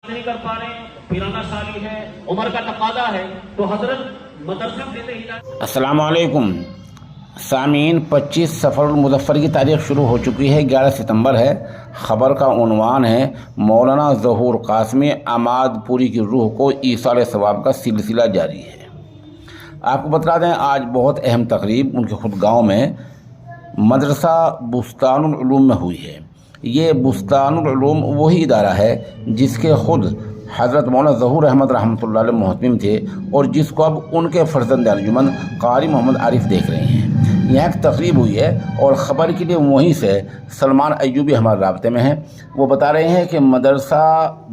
نہیں کر پا رہے ہیں، پیرانہ سالی ہے، عمر کا تقاضا ہے، تو حضرت مدرسہ دیتے ہی۔ السلام علیکم سامعین، 25 سفر المظفر کی تاریخ شروع ہو چکی ہے، 11 ستمبر ہے۔ خبر کا عنوان ہے مولانا ظہور قاسمی عماد پوری کی روح کو ایصال ثواب کا سلسلہ جاری ہے۔ آپ کو بتا دیں آج بہت اہم تقریب ان کے خود گاؤں میں مدرسہ بستان العلوم میں ہوئی ہے۔ یہ بستان العلوم وہی ادارہ ہے جس کے خود حضرت مولانا ظہور احمد رحمۃ اللہ علیہ محتمم تھے اور جس کو اب ان کے فرزند انجمن قاری محمد عارف دیکھ رہے ہیں۔ یہاں ایک تقریب ہوئی ہے اور خبر کے لیے وہیں سے سلمان ایوبی ہمارے رابطے میں ہیں۔ وہ بتا رہے ہیں کہ مدرسہ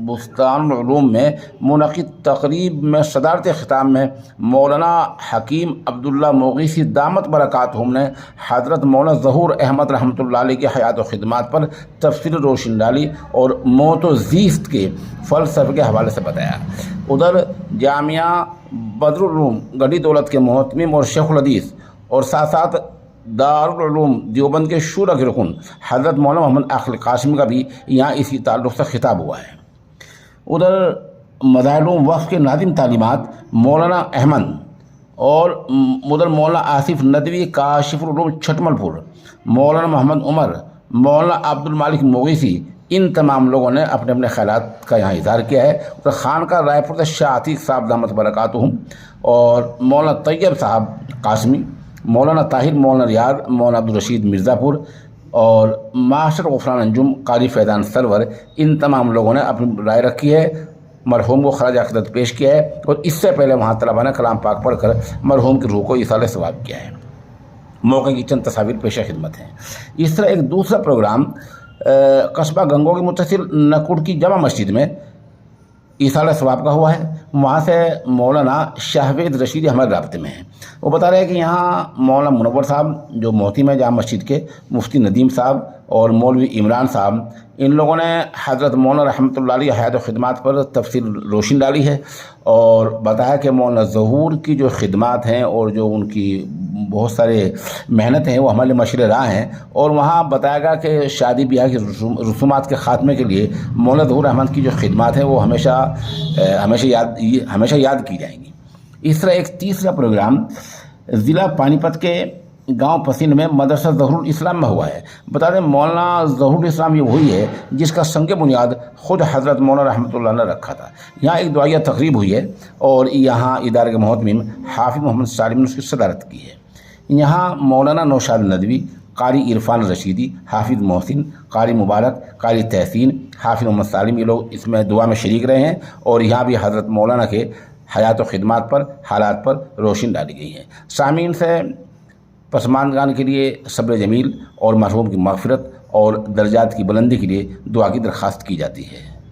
بستان العلوم میں منعقد تقریب میں صدارت خطاب میں مولانا حکیم عبداللہ مغیثی دامت برکاتہم نے حضرت مولانا ظہور احمد رحمۃ اللہ علیہ کی حیات و خدمات پر تفصیل روشنی ڈالی اور موت و زیست کے فلسفے کے حوالے سے بتایا۔ ادھر جامعہ بدرالعلوم گڑھی دولت کے محتمم اور شیخ الحدیث اور ساتھ ساتھ دارالعلوم دیوبند کے شورا کے رکن حضرت مولانا محمد عاقل قاسمی کا بھی یہاں اسی تعلق سے خطاب ہوا ہے۔ ادھر مظاہر وقف کے ناظم تعلیمات مولانا احمد اور ادھر مولانا آصف ندوی کاشف العلوم چھٹمل پور، مولانا محمد عمر، مولانا عبد المالک مغیثی، ان تمام لوگوں نے اپنے اپنے خیالات کا یہاں اظہار کیا ہے۔ ادھر خانقاہ رائے پور سے شاہ عتیق صاحب دامت برکاتہم اور مولانا طیب صاحب قاسمی، مولانا طاہر، مولانا ریاض، مولانا عبدالرشید مرزا پور اور معاشر غفران انجم قاری فیضان سرور، ان تمام لوگوں نے اپنی رائے رکھی ہے، مرحوم کو خراج عقیدت پیش کیا ہے اور اس سے پہلے وہاں طلباء نے کلام پاک پڑھ کر مرحوم کی روح کو ایصال ثواب کیا ہے۔ موقع کی چند تصاویر پیش خدمت ہیں۔ اس طرح ایک دوسرا پروگرام قصبہ گنگو کے متصل نکوڑ کی جامع مسجد میں ایصال ثواب کا ہوا ہے۔ وہاں سے مولانا شاہوید رشید ہمارے رابطے میں ہیں۔ وہ بتا رہے ہیں کہ یہاں مولانا منور صاحب جو محتمم ہے جامع مسجد کے، مفتی ندیم صاحب اور مولوی عمران صاحب، ان لوگوں نے حضرت مولانا رحمۃ اللہ علیہ حیات و خدمات پر تفصیل روشنی ڈالی ہے اور بتایا کہ مولانا ظہور کی جو خدمات ہیں اور جو ان کی بہت سارے محنت ہیں وہ ہمارے لیے مشرِ راہ ہیں، اور وہاں بتایا گیا کہ شادی بیاہ کی رسومات کے خاتمے کے لیے مولانا ظہور احمد کی جو خدمات ہیں وہ ہمیشہ یاد کی جائیں گی۔ اس طرح ایک تیسرا پروگرام ضلع پانی پت کے گاؤں پسند میں مدرسہ ظہور الاسلام میں ہوا ہے۔ بتا دیں مولانا ظہور الاسلام یہ وہی ہے جس کا سنگ بنیاد خود حضرت مولانا رحمۃ اللہ نے رکھا تھا۔ یہاں ایک دعائیہ تقریب ہوئی ہے اور یہاں ادارے کے محتمم حافظ محمد سالم نے اس کی صدارت کی ہے۔ یہاں مولانا نوشاد ندوی، قاری عرفان رشیدی، حافظ محسن، قاری مبارک، قاری تحسین، حافظ محمد سالم، یہ لوگ اس میں دعا میں شریک رہے ہیں اور یہاں بھی حضرت مولانا کے حیات و خدمات پر، حالات پر روشنی ڈالی گئی ہے۔ سامعین سے پسماندگان کے لیے صبر جمیل اور مرحوم کی مغفرت اور درجات کی بلندی کے لیے دعا کی درخواست کی جاتی ہے۔